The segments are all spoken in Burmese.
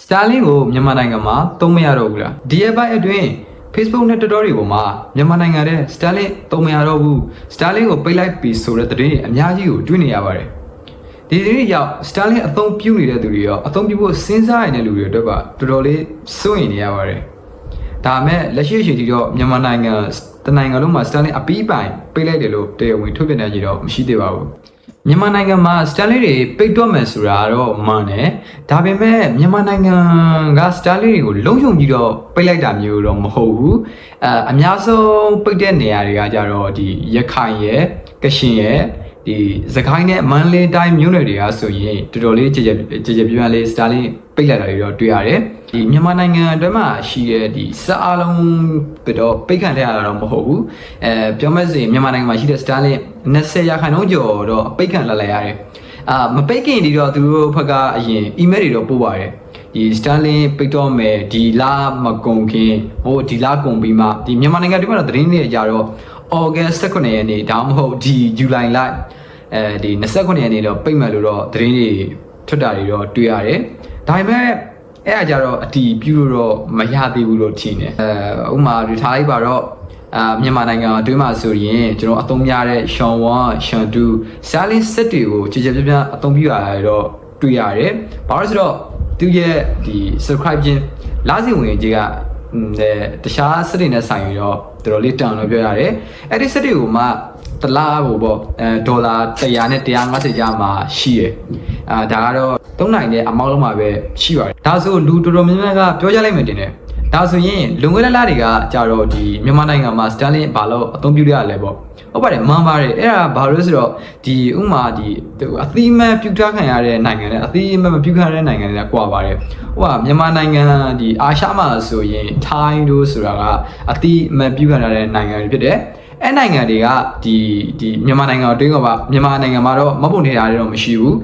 Starlink ကိုမြန်မာနိုင်ငံမှာသုံးမရတော့ဘူးလားဒီရဲ့ဘက်အတွင်း Facebook နဲ့ Twitter တွေပေါ်မှာမြန်မာနိုင်ငံထဲ Starlink သုံးမရတော့ဘူး Starlink ကိုပိတ်လိုက်ပြီဆိုတဲ့သတင်းတွေအများကြီးကိုတွေ့နေရပါတယ်ဒီသတင်းတွေကြောင့် Starlink အသုံးပြုနေတဲ့သူတွေရောအသုံးပြုဖို့စဉ်းစားနေတဲ့လူတွေအတွက်ပါတော်တော်လေးစိုးရိမ်နေရပါတယ်ဒါမဲ့လက်ရှိအချိန်ထိတော့မြန်မာနိုင်ငံတနိုင်ငံလုံးမှာ Starlink အပီးပိုင်ပိတ်လိုက်တယ်လို့တရားဝင်ထုတ်ပြန်နေကြတော့မရှိသေးပါဘူးမြန်မာနိုင်ငံမှာ Starlink တွေပိတ်တော့မယ်ဆိုတာတော့မှန်တယ်ဒါပေမဲ့မြန်မာနိုင်ငံက Starlink တွေကိုလုံးဝကြီးတော့ပိတ်လိုက်တာမျိုးတော့မဟုတ်ဘူးအများဆုံးပိတ်တဲ့နေရာတွေကကြတော့ဒီရခိုင်ရဲ့ကချင်ရဲ့ဒီစကိုင်းနဲ့မန္တလေးတိုင်းမြို့နယ်တွေကဆိုရင်တော်တော်လေးကြည်ကြပြန့်လေး Starlink ပိတ်လိုက်တာတွေတော့တွေ့ရတယ်ဒီမြန်မာနိုင်ငံအတွင်းမှာရှိတဲ့ဒီစအားလုံးကတော့ပိတ်ခံထားရတာတော့မဟုတ်ဘူးပြောမဲ့ဆိုရင်မြန်မာနိုင်ငံမှာရှိတဲ့ Starlink 20%ကျော်တော့ပိတ်ခံလာလိုက်ရတယ်မပိတ်ခင်ဒီတော့သူတို့ဘက်ကအရင် email တွေတော့ပို့ပါတယ်ဒီ Starlink ပိတ်တော့မယ်ဒီလမကုန်ခင်ဟိုဒီလကုန်ပြီးမှဒီမြန်မာနိုင်ငံအတွင်းမှာသတင်းတွေကြတော့ August 19ရက်နေ့ဒါမှမဟုတ်ဒီ July လဒီ29ရက်နေ့တော့ပိတ်မယ်လို့တော့သတင်းတွေထွက်တာတွေတော့တွေ့ရတယ်ဒါပေမဲ့အဲ့အကြတော့အတီးပြုလို့တော့မရသေးဘူးလို့ထင်တယ်ဥပမာဒီထားလိုက်ပါတော့မြန်မာနိုင်ငံအတွင်းမှာဆိုရင်ကျွန်တော်အသုံးများတဲ့ Sean 1 Sean 2 Starlink ဆက်တွေကိုကြည်ကြပြအသုံးပြုရတော့တွေ့ရတယ်ဘာလို့ဆိုတော့သူရဲ့ဒီ subscribe ခြင်းလာစီဝင်ကြီးကတခြားစက်တွေနဲ့ဆိုင်ရင်တော့တော်တော်လေးတန်လို့ပြောရတယ်အဲ့ဒီစက်တွေကိုမှတလားဟိုပေါ့ဒေါ်လာ100နဲ့150ကျားမှာရှိရယ်ဒါကတော့သုံးနိုင်တဲ့အမောက်လုံးမှာပဲရှိပါတယ်ဒါဆိုလူတော်တော်များများကပြောကြလိုက်မှတင်တယ်ဒါဆိုရင်လွန်ခဲ့တဲ့လတွေကကြတော့ဒီမြန်မာနိုင်ငံမှာ Starlink ဘာလို့အသုံးပြုရလဲပေါ့ဟုတ်ပါတယ်မှန်ပါတယ်အဲ့ဒါဘာလို့ဆိုတော့ဒီဥမာဒီအသီးမှန်ပြုထားခံရတဲ့နိုင်ငံနဲ့အသီးမှန်မပြုခံရတဲ့နိုင်ငံတွေကကွာပါတယ်ဟိုကမြန်မာနိုင်ငံဒီအာရှမှာဆိုရင်ထိုင်းတို့ဆိုတာကအသီးမှန်ပြုခံရတဲ့နိုင်ငံတွေဖြစ်တယ်အဲ့နိုင်ငံတွေကဒီမြန်မာနိုင်ငံအတွင်းကပါမြန်မာနိုင်ငံမှာတော့မပုံနေတာတွေတော့မရှိဘူး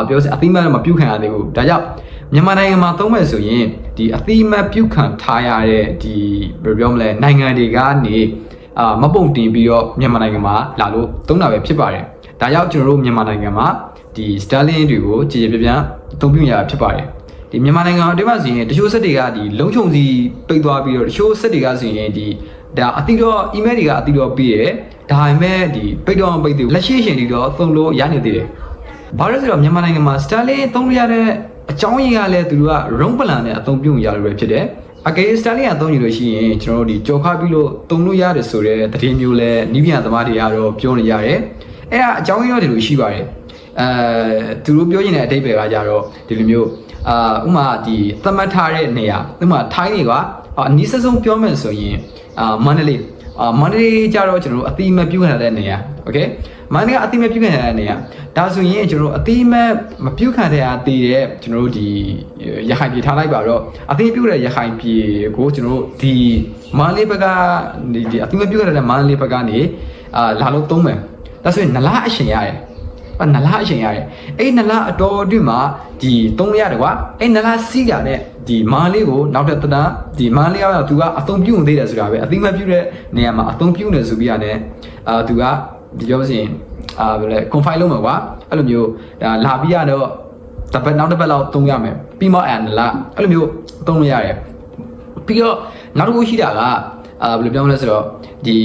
ပြောစအသီးမှန်တော့မပြုခံရသေးဘူးဒါကြောင့်မြန်မာနိုင်ငံမှာသုံးမယ်ဆိုရင်ဒီအသီးမှန်ပြုခံထားရတဲ့ဒီဘယ်လိုပြောမလဲနိုင်ငံတွေကနေမပုံတင်ပြီးတော့မြန်မာနိုင်ငံမှာလာလို့သုံးတာပဲဖြစ်ပါတယ်ဒါကြောင့်ကျွန်တော်တို့မြန်မာနိုင်ငံမှာဒီ Starlink တွေကိုကြည်ကြပြန့်အသုံးပြုရတာဖြစ်ပါတယ်ဒီမြန်မာနိုင်ငံအတွင်းမှာဆိုရင်တချို့စက်တွေကဒီလုံးချုံစီပိတ်သွားပြီးတော့တချို့စက်တွေကဆိုရင်ဒီဒါအတိတော့ email တွေကအတိတော့ပြီးရတယ်ဒါပေမဲ့ဒီပိတ်တော့မပိတ်သေးဘူးလက်ရှိအချိန်တွေတော့သုံးလို့ရနေသေးတယ်ဘာလို့လဲဆိုတော့မြန်မာနိုင်ငံမှာ Starlink သုံးရတဲ့အကြောင်းရင်းကလည်းသူတို့က wrong plan နဲ့အသုံးပြုရလို့ပဲဖြစ်တယ်အကေ Starlink အသုံးယူလို့ရှိရင်ကျွန်တော်တို့ဒီကြော်ခါပြီးလို့သုံးလို့ရတယ်ဆိုတဲ့သတင်းမျိုးလဲနီးပြန်သမားတွေကတော့ပြောနေရတယ်အဲ့ဒါအကြောင်းရင်းတော့ဒီလိုရှိပါတယ်သူတို့ပြောနေတဲ့အဓိပ္ပာယ်ကကြတော့ဒီလိုမျိုးဥမာဒီသတ်မှတ်ထားတဲ့နေရာဥမာထိုင်းတွေကအနည်းဆုံးပြောမယ်ဆိုရင်မန္တလေးကြတော့ကျွန်တော်တို့အတိမပြုခံရတဲ့နေရာโอเคမန္တလေးကအတိမပြုခံရတဲ့နေရာဒါဆိုရင်ကျွန်တော်တို့အတိမပြုခံတဲ့အတည်တဲ့ကျွန်တော်တို့ဒီရခိုင်ပြည်ထားလိုက်ပါတော့အတိပြုတဲ့ရခိုင်ပြည်ကိုကျွန်တော်တို့ဒီမန္တလေးဘက်ကဒီအတိမပြုခံတဲ့မန္တလေးဘက်ကနေလာလို့သုံးမယ်ဒါဆိုရင်နလားအရှင်ရတယ်နလားအရှင်ရတယ်အဲ့နလားအတော်အတွင်းမှာဒီသုံးရတယ်ကွာအဲ့နလားစီးတာနဲ့ဒီမာလေးကိုနောက်ထပ်တန်းဒီမာလေးကတော့သူကအသုံးပြုနေသေးတယ်ဆိုတာပဲအသိမှတ်ပြုတဲ့နေရာမှာအသုံးပြုနေဆိုပြီးရတယ်သူကဒီပြောစင်ဘယ်လဲ confine လုပ်မှာကွာအဲ့လိုမျိုးဒါလာပြီးရတော့တစ်ပတ်နောက်တစ်ပတ်လောက်သုံးရမယ်ပြီးမှအဲ့နလားအဲ့လိုမျိုးသုံးလို့ရတယ်ပြီးတော့နောက်တစ်ခုရှိတာကဘယ်လိုပြောမလဲဆိုတော့ဒီ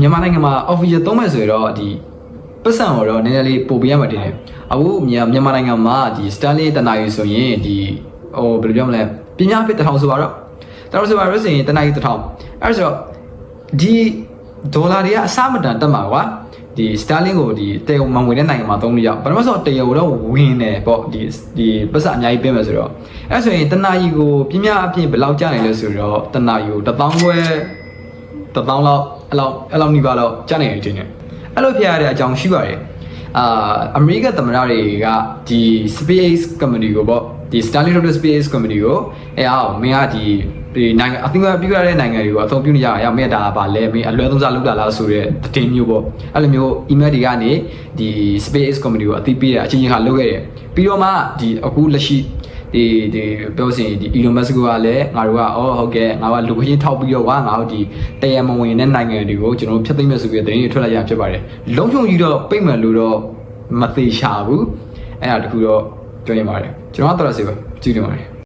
မြန်မာနိုင်ငံမှာ official သုံးမယ်ဆိုရင်တော့ဒီပတ်စံတော့နည်းနည်းလေးပို့ပေးရမှာတင်တယ်အခုမြန်မာနိုင်ငံမှာဒီ Starlink တနားယူဆိုရင်ဒီဟိုဘယ်လိုပြောမလဲပြင်းပြဖြစ်1000ဆိုပါတော့1000ဆိုပါတော့ဆိုရင်တနားယူ1000အဲ့ဆိုတော့ဒီဒေါ်လာတွေကအစမတန်တက်မှာကွာဒီ Starlink ကိုဒီတေယုံမဝင်တဲ့နိုင်ငံမှာသုံးလို့ရဘာလို့လဲဆိုတော့တေယုံတော့ဝင်တယ်ပေါ့ဒီပတ်စံအများကြီးပေးမယ်ဆိုတော့အဲ့ဆိုရင်တနားယူကိုပြင်းပြအပြင်ဘယ်လောက်ကျနိုင်လဲဆိုတော့တနားယူ1000ခွဲ1000လောက်အဲ့လောက်နီးပါးလောက်ကျနိုင်တယ်တင်တယ်အဲ့လိုဖြစ်ရတဲ့အကြောင်းရှိပါတယ်အမေရိကသမ္မတတွေကဒီ space company ကိုပေါ့ဒီ Starlink Rocket Space Company ကိုမင်းကဒီနိုင်ငံအသိအမှတ်ပြုရတဲ့နိုင်ငံတွေကိုအသုံးပြုနေကြရမင်းဒါပါလဲမင်းအလွဲသုံးစားလုပ်တာလားဆိုတဲ့တင်မျိုးပေါ့အဲ့လိုမျိုး email တွေကနေဒီ Space Company ကိုအသိပေးတာအချင်းချင်းခါလုပ်ခဲ့တယ်ပြီးတော့မှဒီအခုလက်ရှိဒီပြောစင်ဒီ Elon Musk ကလည်းငါတို့ကဟုတ်ကဲ့ငါက location ထောက်ပြီးတော့ငါတို့ဒီတရားမဝင်တဲ့နိုင်ငံတွေကိုကျွန်တော်ဖျက်သိမ်းမယ်ဆိုပြီးတဲ့သတင်းတွေထွက်လာရဖြစ်ပါတယ်လုံးချုံကြီးတော့ပိတ်မယ်လို့တော့မသေးချာဘူးအဲ့ဒါတခုတော့ပြောရပါတယ်ကျွန်တော်ကတော့စေပါ ကြည့်နေပါတယ်